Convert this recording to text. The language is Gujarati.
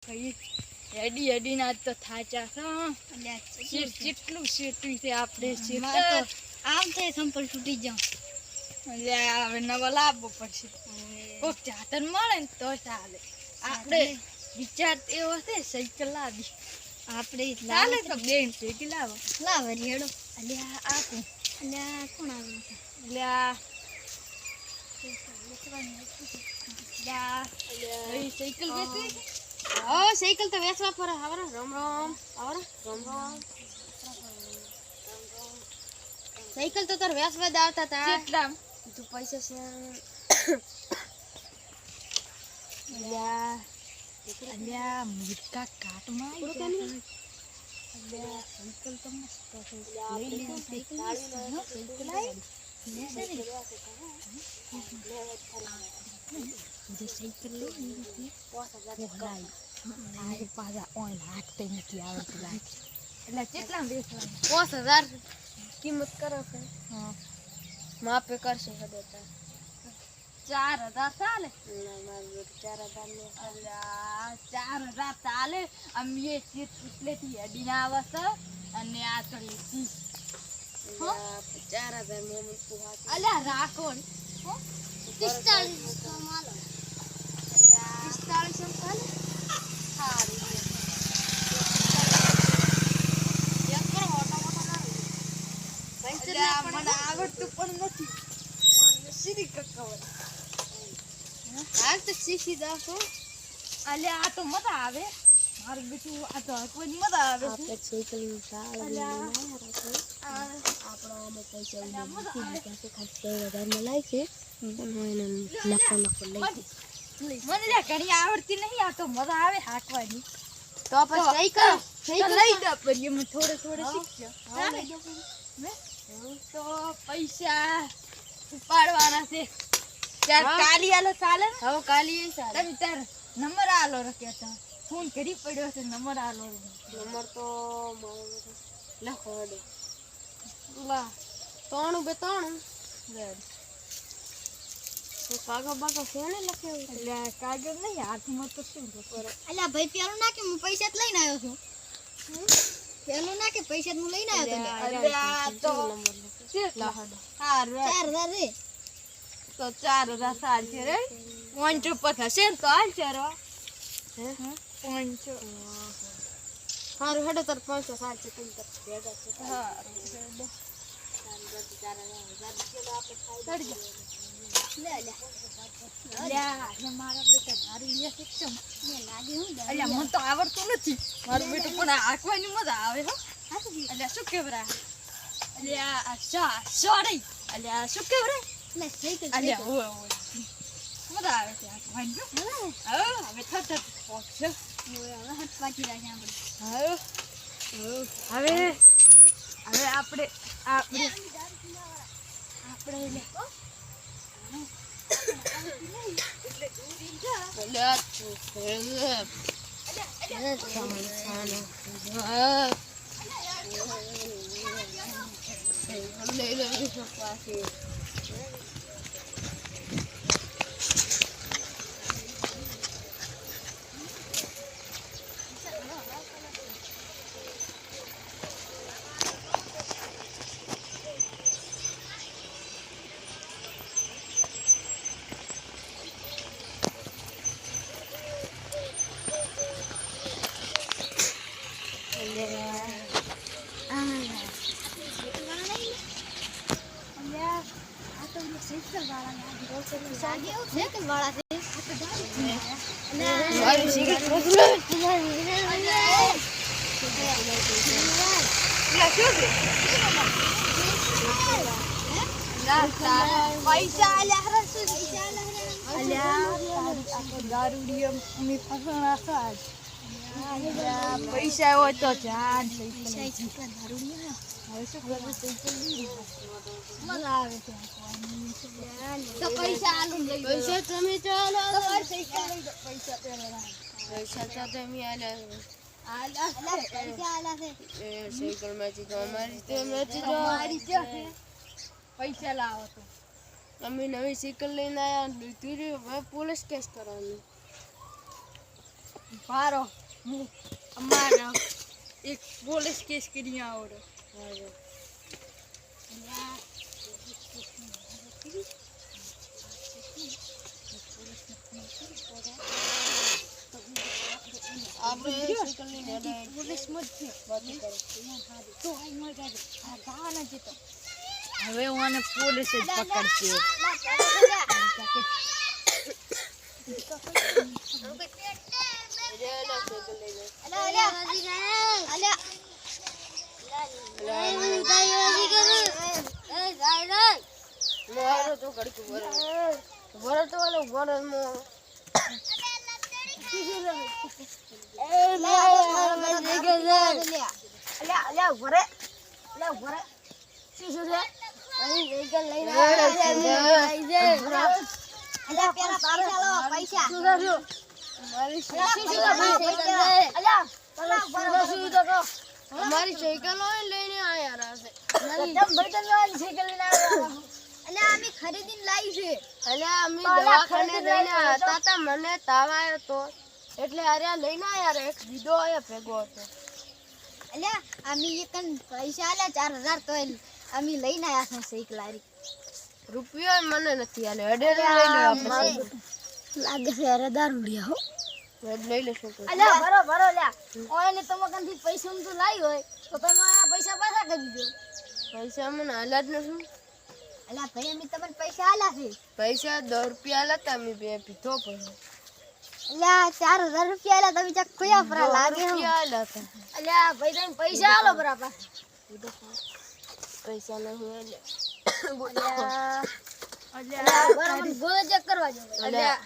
કઈ એડી એડી ના તો થાચા છે કેટલું શેટું છે આપણે શેટર આમ તે સંપલ તૂટી જાવ એટલે હવે નવા લાવવો પડશે કોક ચાતર મળે ને તો ચાલે આપણે વિચાર એવો છે સાયકલ લાવી આપણે ચાલે તો બેન ભેગી લાવો લાવ રેડો અલ્યા આપું અલ્યા કોણ આવ્યું છે અલ્યા સાયકલ વેચવી ઓ સાયકલ તો વેચવા પર આવરા રામ રામ આવરા રામ રામ સાયકલ તો તાર વેચવા જ આવતા તા કેટલા તું પૈસા છે અલ્યા અલ્યા મુટકા કાટમાં અલ્યા સાયકલ તો મસ્ત છે લઈ લીધી સાયકલ જે સાયકલ લઈ લીધી આ પાછા ઓન હાકતે નથી આવડતું લાગે એટલે કેટલા વેચવાનું 5000 કિંમત કરો છે હા માપે કરશે હદેતા 4000 ચાલે ના મારું 4000 ને અલ્યા 4000 ચાલે અમે સીટ એટલેથી અડીને આવે છે અને આ તો લીધી 4000 મોમન પુહા અલ્યા રાખો ને 45 તો માલો 45 ચાલે સારું મને આવડતું પણ નથી સીધી કકવર હાલ તો શીખી જાશો અલ્યા આ તો મજા આવે મારું બેટું આ તો કોઈ મજા આવે આપણે સાયકલ ની ચાલ અલ્યા આપણો અમે પૈસા ઉડી પાસે ખાલી 10,000 માં લાય છે પણ એને નફો લઈ મને જા ઘણી આવડતી નહીં આ તો મજા આવે હાંકવાની તો પછી સાયકલ લઈ દો પછી અમે થોડે શીખજો તો પૈસા ઉપાડવાના છે ત્યાર કાલી આલો ચાલે ને હવે કાલી ચાલે તમે તાર નંબર આલો રખ્યા હતા ફોન કરી પડ્યો છે નંબર આલો નંબર તો લખો દે લા 3 તો કાગળ બાગળ ફેને લખ્યો એટલે કાગળ નહીં હાથમાં તો શું કરો અલ્યા ભાઈ પેલું ના કે હું પૈસા જ લઈને આવ્યો છું પેલું ના કે પૈસા હું લઈને આવ્યો અલ્યા તો કેટલા સારું 4000 રે તો 4000 સાલ છે રે પાંચો પર હશે ને તો હાલ ચારો પાંચો સારું હેડો તાર 500 સાલ છે તમે તાર ભેગા છે હા મારા બેટા મારું શિક્ષણ અલ્યા મને તો આવડતું નથી મારું બેટું પણ હાંકવાની મજા આવે હો અલ્યા શું કેવરા અલ્યા સોરી અલ્યા શું કેવરા અલ્યા ઓય મજા આવે છે હાંકવાની હવે થત પહોંચો હવે આપણે સાયકલ વાળા છે પૈસા પૈસા હોય તો જાન મજા આવે છે તો પૈસા આલુ લઈ પૈસા તમે ચાલો પૈસા પહેરવાના પૈસા તો તમે આલ્યા પૈસા આલા છે સાયકલ માંથી તો અમારી પૈસા લાવો તો અમે નવી સાયકલ લઈને આવ્યા પોલીસ કેસ કરવાનું ભારો હું અમારા એક પોલીસ કેસ કરી આવડો આપણે સાયકલ લઈને પોલીસ હવે હું આને પોલીસ જ પકડશે અમારી સાયકલ લઈને આયા અમે ખરીદીને લાવી છે એટલે અમે દવાખાને જઈને હતા તા મને તાવ આવ્યો તો એટલે અરે લઈને આયા એક દીદો આયા ભેગો હતો અલ્યા અમે એકન પૈસા આલ્યા 4000 તો અમે લઈને આયા છે સાયકલ આરી રૂપિયો મને નથી આલે અડે લઈ લે આપણે લાગે છે અરે દારૂડિયા હો લઈ લેશું અલ્યા બરો લ્યા ઓયને તમાકનથી પૈસા તો લાવી હોય તો તમે આ પૈસા પાછા કરી દો પૈસા મને હાલત નથી અલ્યા ભાઈ અમે તમને પૈસા આલ્યા છે પૈસા 10 રૂપિયા લેતા અમે બે પીધો પડ્યો અલ્યા 4000 રૂપિયા આલ્યા તમે ચક કોયા પર લાગે રૂપિયા લેતા અલ્યા ભાઈ તમે પૈસા આલો બરાબર પૈસા નહીં અલ્યા બરાબર ગોળ ચેક કરવા જો અલ્યા